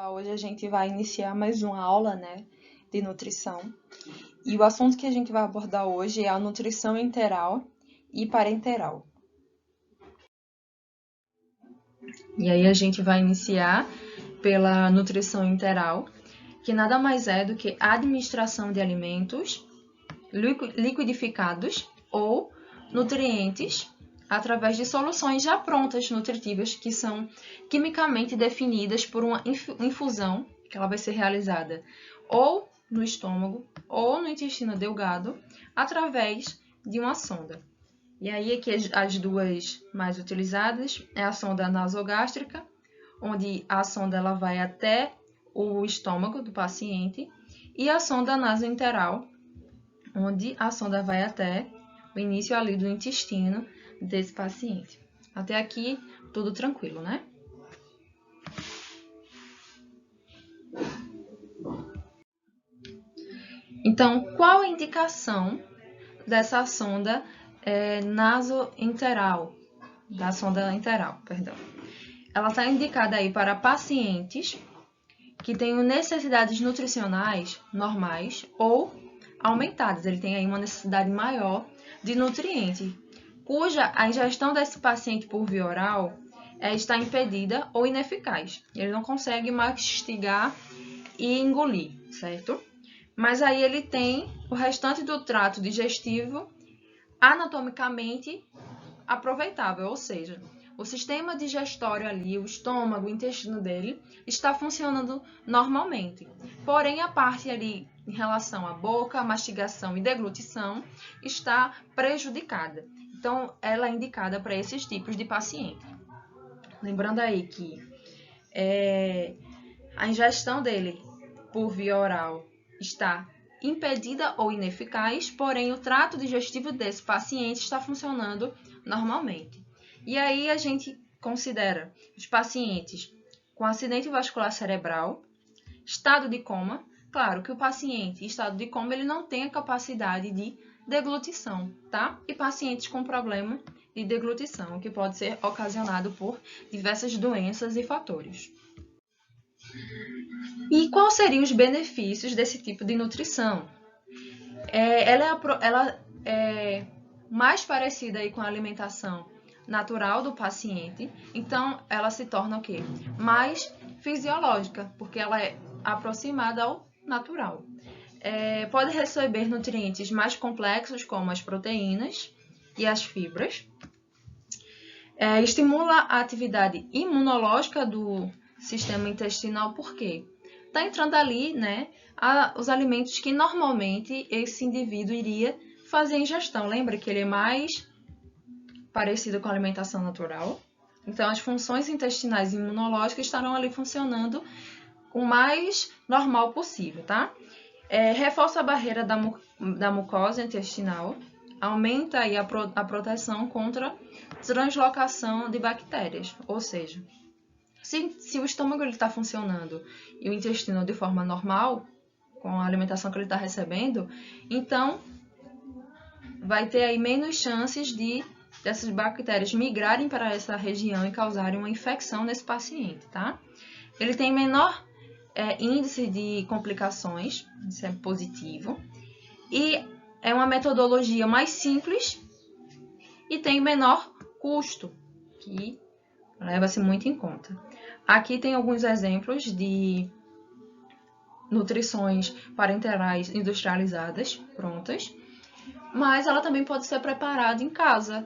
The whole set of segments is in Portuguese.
pessoal, hoje a gente vai iniciar mais uma aula, de nutrição. E o assunto que a gente vai abordar hoje é a nutrição enteral e parenteral. E aí a gente vai iniciar pela nutrição enteral, que nada mais é do que a administração de alimentos liquidificados ou nutrientes através de soluções já prontas nutritivas que são quimicamente definidas por uma infusão que ela vai ser realizada ou no estômago ou no intestino delgado através de uma sonda. E aí aqui as duas mais utilizadas é a sonda nasogástrica, onde a sonda ela vai até o estômago do paciente, e a sonda nasoenteral, onde a sonda vai até o início ali do intestino desse paciente. Até aqui, tudo tranquilo, né? Então, qual a indicação dessa sonda nasoenteral? Da sonda enteral, perdão. Ela está indicada aí para pacientes que tenham necessidades nutricionais normais ou aumentadas. Ele tem aí uma necessidade maior de nutrientes, cuja a ingestão desse paciente por via oral está impedida ou ineficaz. Ele não consegue mastigar e engolir, certo? Mas aí ele tem o restante do trato digestivo anatomicamente aproveitável, ou seja, o sistema digestório ali, o estômago, o intestino dele, está funcionando normalmente. Porém, a parte ali em relação à boca, mastigação e deglutição está prejudicada. Então, ela é indicada para esses tipos de paciente. Lembrando aí que a ingestão dele por via oral está impedida ou ineficaz, porém o trato digestivo desse paciente está funcionando normalmente. E aí a gente considera os pacientes com acidente vascular cerebral, estado de coma. Claro que o paciente em estado de coma ele não tem a capacidade de deglutição, tá? E pacientes com problema de deglutição, que pode ser ocasionado por diversas doenças e fatores. E quais seriam os benefícios desse tipo de nutrição? Ela é mais parecida aí com a alimentação natural do paciente, então ela se torna o quê? Mais fisiológica, porque ela é aproximada ao natural. Pode receber nutrientes mais complexos, como as proteínas e as fibras. Estimula a atividade imunológica do sistema intestinal, por quê? Está entrando ali, os alimentos que normalmente esse indivíduo iria fazer ingestão. Lembra que ele é mais parecido com a alimentação natural? Então, as funções intestinais e imunológicas estarão ali funcionando o mais normal possível, tá? Reforça a barreira da mucosa intestinal, aumenta aí a proteção contra translocação de bactérias, ou seja, se o estômago está funcionando e o intestino de forma normal, com a alimentação que ele está recebendo, então vai ter aí menos chances dessas bactérias migrarem para essa região e causarem uma infecção nesse paciente, tá? Ele tem menor índice de complicações, isso é positivo, e é uma metodologia mais simples e tem menor custo, que leva-se muito em conta. Aqui tem alguns exemplos de nutrições parenterais industrializadas, prontas, mas ela também pode ser preparada em casa,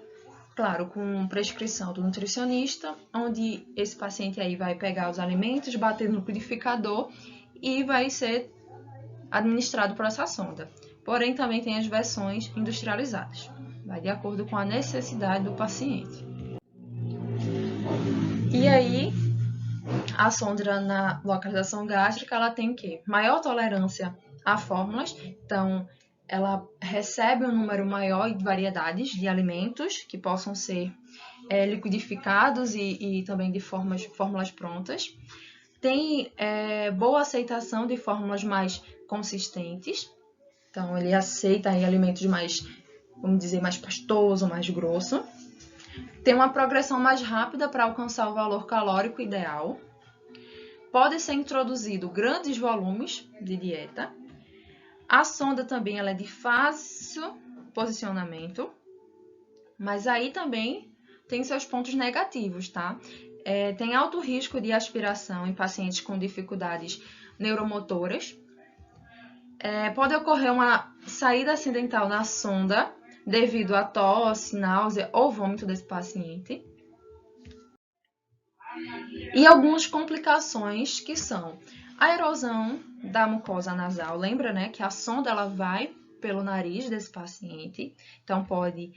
claro, com prescrição do nutricionista, onde esse paciente aí vai pegar os alimentos, bater no liquidificador e vai ser administrado por essa sonda. Porém, também tem as versões industrializadas, vai de acordo com a necessidade do paciente. E aí, a sonda na localização gástrica, ela tem o quê? Maior tolerância a fórmulas, então ela recebe um número maior de variedades de alimentos que possam ser liquidificados e também de fórmulas prontas. Tem boa aceitação de fórmulas mais consistentes, então ele aceita aí alimentos mais, vamos dizer, mais pastoso, mais grosso. Tem uma progressão mais rápida para alcançar o valor calórico ideal. Pode ser introduzido grandes volumes de dieta. A sonda também ela é de fácil posicionamento, mas aí também tem seus pontos negativos, tá? Tem alto risco de aspiração em pacientes com dificuldades neuromotoras. Pode ocorrer uma saída acidental na sonda devido à tosse, náusea ou vômito desse paciente. E algumas complicações que são a erosão da mucosa nasal. Lembra, né, que a sonda ela vai pelo nariz desse paciente, então pode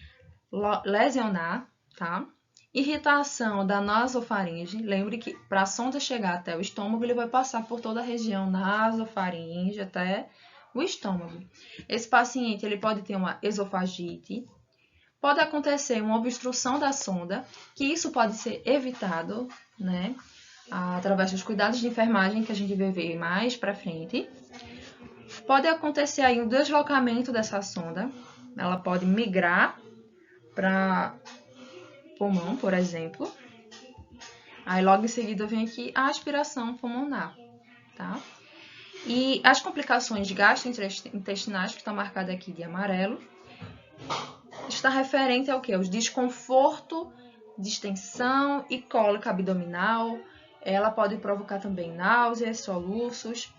lesionar, tá? Irritação da nasofaringe. Lembre que para a sonda chegar até o estômago, ele vai passar por toda a região nasofaringe até o estômago. Esse paciente ele pode ter uma esofagite. Pode acontecer uma obstrução da sonda, que isso pode ser evitado, né, através dos cuidados de enfermagem que a gente vai ver mais para frente. Pode acontecer aí um deslocamento dessa sonda, ela pode migrar para pulmão, por exemplo. Aí logo em seguida vem aqui a aspiração pulmonar, tá? E as complicações gastrointestinais, que estão marcadas aqui de amarelo, está referente ao quê? Os desconforto, distensão e cólica abdominal. Ela pode provocar também náuseas, soluços,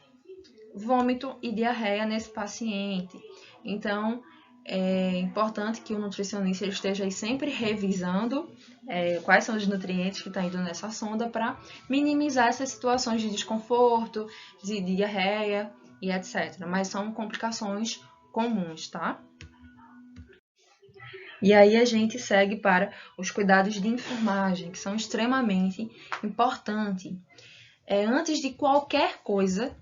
vômito e diarreia nesse paciente. Então, é importante que o nutricionista esteja aí sempre revisando quais são os nutrientes que estão indo nessa sonda para minimizar essas situações de desconforto, de diarreia e etc. Mas são complicações comuns, tá? E aí a gente segue para os cuidados de enfermagem, que são extremamente importantes. Antes de qualquer coisa,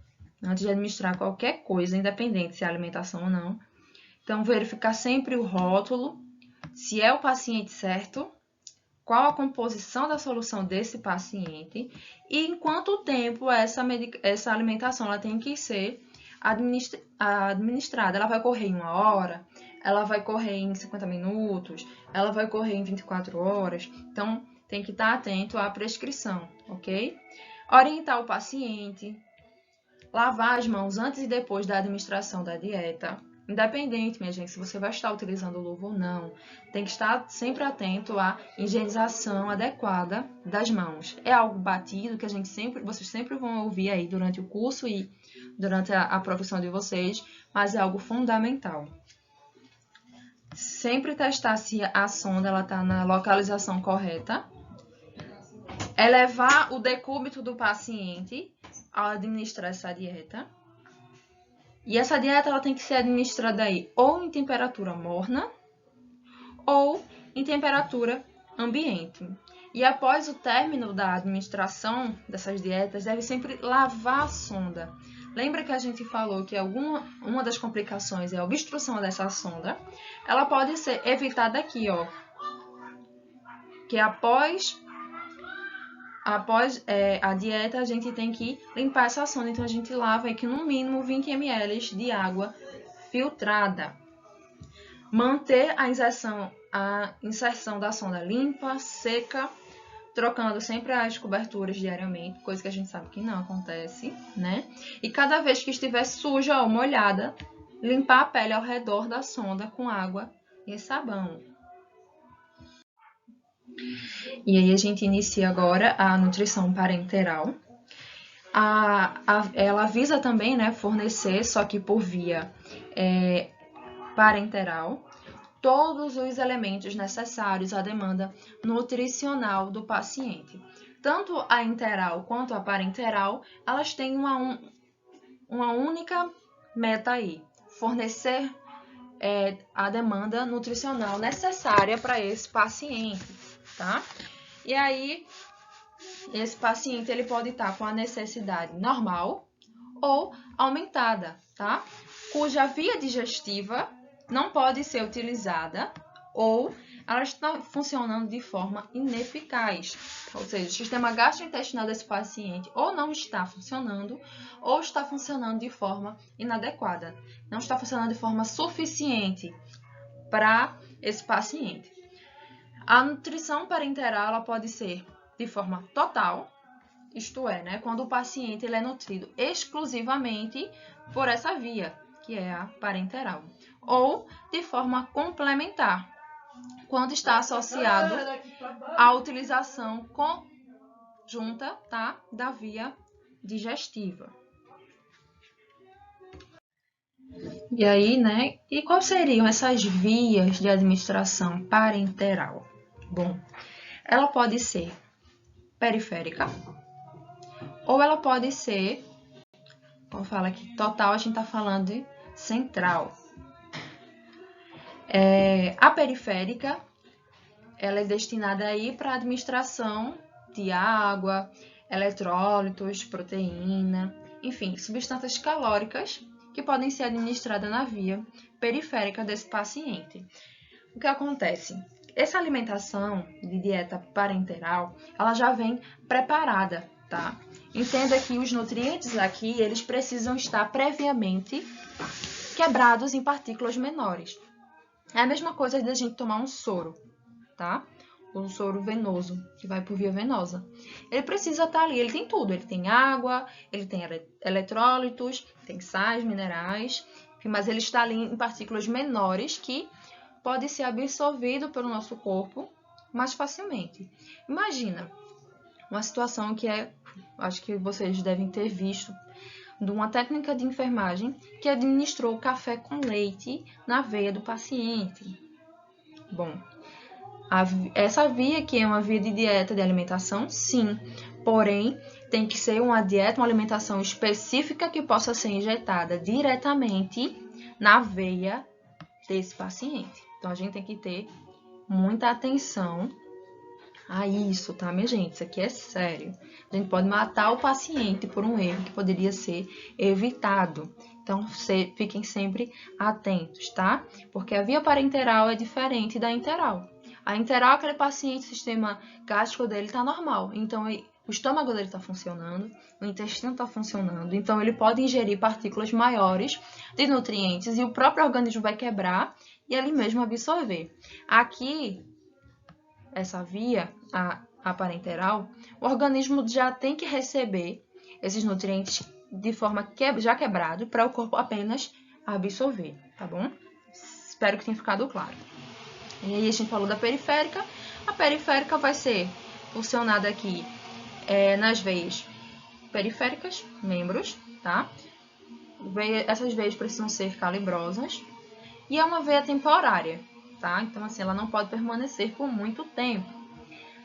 antes de administrar qualquer coisa, independente se é alimentação ou não, então verificar sempre o rótulo, se é o paciente certo, qual a composição da solução desse paciente e em quanto tempo essa alimentação ela tem que ser administrada. Ela vai correr em 1 hora, ela vai correr em 50 minutos, ela vai correr em 24 horas. Então, tem que estar atento à prescrição, ok? Orientar o paciente, lavar as mãos antes e depois da administração da dieta. Independente, minha gente, se você vai estar utilizando luva ou não, tem que estar sempre atento à higienização adequada das mãos. É algo batido que vocês sempre vão ouvir aí durante o curso e durante a profissão de vocês, mas é algo fundamental. Sempre testar se a sonda está na localização correta. Elevar o decúbito do paciente ao administrar essa dieta. E essa dieta ela tem que ser administrada aí ou em temperatura morna ou em temperatura ambiente. E após o término da administração dessas dietas, deve sempre lavar a sonda. Lembra que a gente falou que uma das complicações é a obstrução dessa sonda? Ela pode ser evitada aqui, ó. Que após a dieta, a gente tem que limpar essa sonda. Então, a gente lava aqui no mínimo 20 ml de água filtrada. Manter a inserção da sonda limpa, seca, trocando sempre as coberturas diariamente, coisa que a gente sabe que não acontece, né? E cada vez que estiver suja ou molhada, limpar a pele ao redor da sonda com água e sabão. E aí a gente inicia agora a nutrição parenteral. Ela visa também, né, fornecer, só que por via parenteral, todos os elementos necessários à demanda nutricional do paciente. Tanto a enteral quanto a parenteral, elas têm uma única meta aí, fornecer a demanda nutricional necessária para esse paciente, tá? E aí, esse paciente ele pode estar com a necessidade normal ou aumentada, tá? Cuja via digestiva não pode ser utilizada ou ela está funcionando de forma ineficaz. Ou seja, o sistema gastrointestinal desse paciente ou não está funcionando ou está funcionando de forma inadequada. Não está funcionando de forma suficiente para esse paciente. A nutrição parenteral ela pode ser de forma total, isto é, né, quando o paciente ele é nutrido exclusivamente por essa via, que é a parenteral, ou de forma complementar, quando está associado à utilização conjunta, tá, da via digestiva. E aí, né, e quais seriam essas vias de administração parenteral? Bom, ela pode ser periférica, ou ela pode ser, como fala aqui, total, a gente está falando de central. A periférica, ela é destinada aí para a administração de água, eletrólitos, proteína, enfim, substâncias calóricas que podem ser administradas na via periférica desse paciente. O que acontece? Essa alimentação de dieta parenteral, ela já vem preparada, tá? Entenda que os nutrientes aqui, eles precisam estar previamente quebrados em partículas menores. É a mesma coisa de a gente tomar um soro, tá? O soro venoso, que vai por via venosa. Ele precisa estar ali, ele tem tudo. Ele tem água, ele tem eletrólitos, tem sais, minerais, enfim, mas ele está ali em partículas menores que pode ser absorvido pelo nosso corpo mais facilmente. Imagina uma situação que acho que vocês devem ter visto, de uma técnica de enfermagem que administrou café com leite na veia do paciente. Bom, essa via aqui é uma via de dieta de alimentação, sim, porém tem que ser uma dieta, uma alimentação específica que possa ser injetada diretamente na veia desse paciente. Então, a gente tem que ter muita atenção a isso, tá, minha gente? Isso aqui é sério. A gente pode matar o paciente por um erro que poderia ser evitado. Então, fiquem sempre atentos, tá? Porque a via parenteral é diferente da enteral. A enteral, aquele paciente, o sistema gástrico dele está normal. Então, o estômago dele está funcionando, o intestino está funcionando. Então, ele pode ingerir partículas maiores de nutrientes e o próprio organismo vai quebrar e ele mesmo absorver. Aqui, essa via, a parenteral, o organismo já tem que receber esses nutrientes de forma já quebrado para o corpo apenas absorver, tá bom? Espero que tenha ficado claro. E aí a gente falou da periférica. A periférica vai ser funcionada aqui nas veias periféricas, membros, tá? Essas veias precisam ser calibrosas. E é uma veia temporária, tá? Então, assim, ela não pode permanecer por muito tempo.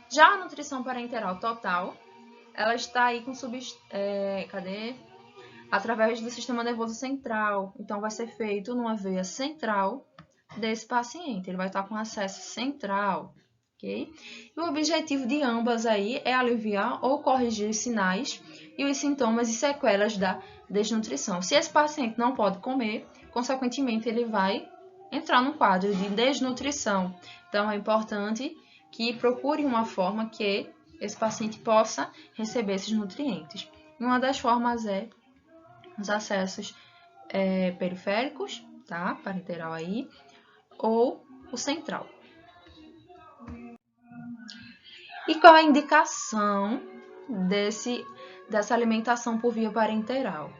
Já a nutrição parenteral total, ela está aí com através do sistema nervoso central. Então, vai ser feito numa veia central desse paciente. Ele vai estar com acesso central, ok? E o objetivo de ambas aí é aliviar ou corrigir os sinais e os sintomas e sequelas da desnutrição. Se esse paciente não pode comer, consequentemente, ele vai entrar num quadro de desnutrição. Então, é importante que procure uma forma que esse paciente possa receber esses nutrientes. E uma das formas é os acessos periféricos, tá? Parenteral aí, ou o central. E qual é a indicação dessa alimentação por via parenteral?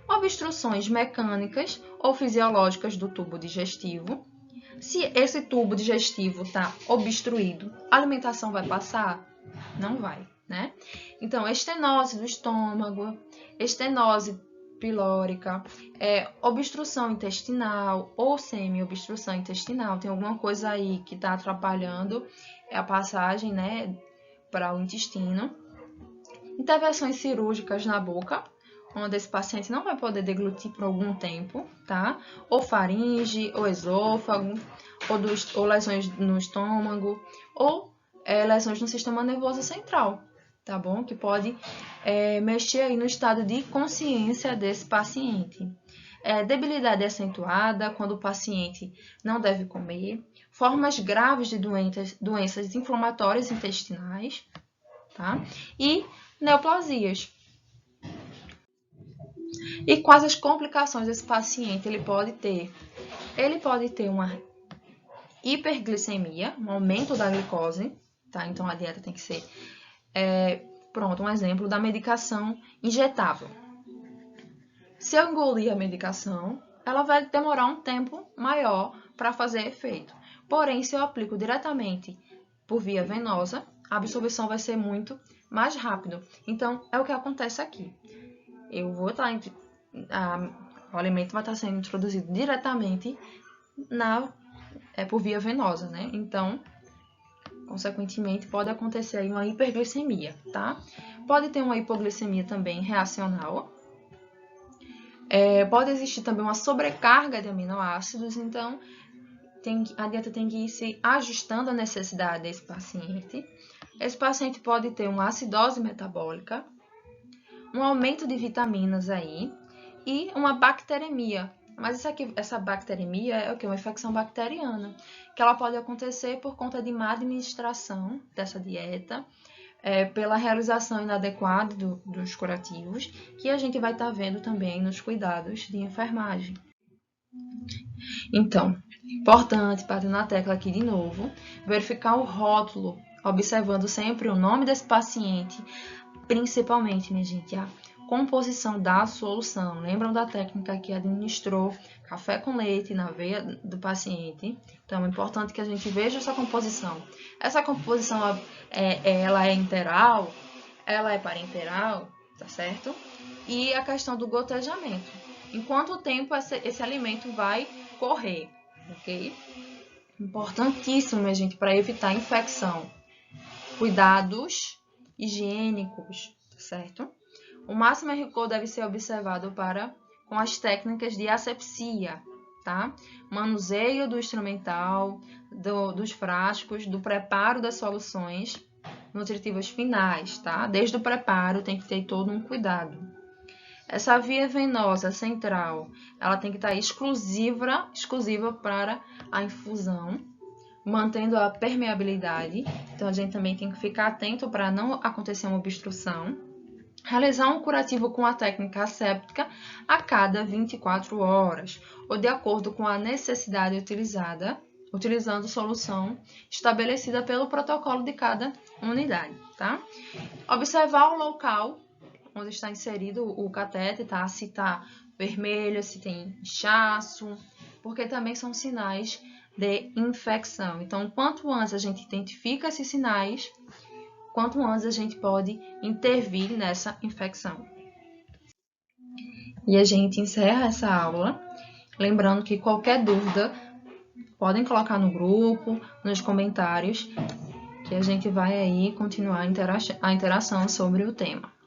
Obstruções mecânicas ou fisiológicas do tubo digestivo. Se esse tubo digestivo está obstruído, a alimentação vai passar? Não vai, né? Então, estenose do estômago, estenose pilórica, obstrução intestinal ou semi-obstrução intestinal. Tem alguma coisa aí que está atrapalhando a passagem, né, para o intestino. Intervenções cirúrgicas na boca, onde esse paciente não vai poder deglutir por algum tempo, tá? Ou faringe, ou esôfago, ou lesões no estômago, ou lesões no sistema nervoso central, tá bom? Que pode mexer aí no estado de consciência desse paciente. Debilidade acentuada, quando o paciente não deve comer. Formas graves de doenças inflamatórias intestinais, tá? E neoplasias. E quais as complicações desse paciente ele pode ter? Ele pode ter uma hiperglicemia, um aumento da glicose, tá? Então a dieta tem que ser Pronto, um exemplo da medicação injetável. Se eu engolir a medicação, ela vai demorar um tempo maior para fazer efeito. Porém, se eu aplico diretamente por via venosa, a absorção vai ser muito mais rápido. Então, é o que acontece aqui. O alimento vai estar sendo introduzido diretamente por via venosa, né? Então, consequentemente, pode acontecer aí uma hiperglicemia, tá? Pode ter uma hipoglicemia também reacional. Pode existir também uma sobrecarga de aminoácidos, então a dieta tem que ir se ajustando à necessidade desse paciente. Esse paciente pode ter uma acidose metabólica, um aumento de vitaminas aí e uma bacteremia. Mas essa bacteremia é o quê? Uma infecção bacteriana, que ela pode acontecer por conta de má administração dessa dieta, pela realização inadequada dos curativos, que a gente vai estar vendo também nos cuidados de enfermagem. Então, importante, bater na tecla aqui de novo, verificar o rótulo, observando sempre o nome desse paciente, principalmente, minha gente, a composição da solução. Lembram da técnica que administrou café com leite na veia do paciente? Então, é importante que a gente veja essa composição. Essa composição, ela é interal, ela é parenteral, tá certo? E a questão do gotejamento. Em quanto tempo esse alimento vai correr, ok? Importantíssimo, minha gente, para evitar infecção. Cuidados higiênicos, certo? O máximo rigor deve ser observado com as técnicas de asepsia, tá? Manuseio do instrumental, dos frascos, do preparo das soluções nutritivas finais, tá? Desde o preparo tem que ter todo um cuidado. Essa via venosa central, ela tem que estar exclusiva para a infusão, mantendo a permeabilidade. Então, a gente também tem que ficar atento para não acontecer uma obstrução. Realizar um curativo com a técnica asséptica a cada 24 horas, ou de acordo com a necessidade utilizada, utilizando solução estabelecida pelo protocolo de cada unidade, tá? Observar o local onde está inserido o catéter, tá? Se está vermelho, se tem inchaço, porque também são sinais de infecção. Então, quanto antes a gente identifica esses sinais, quanto antes a gente pode intervir nessa infecção. E a gente encerra essa aula, lembrando que qualquer dúvida, podem colocar no grupo, nos comentários, que a gente vai aí continuar a interação sobre o tema.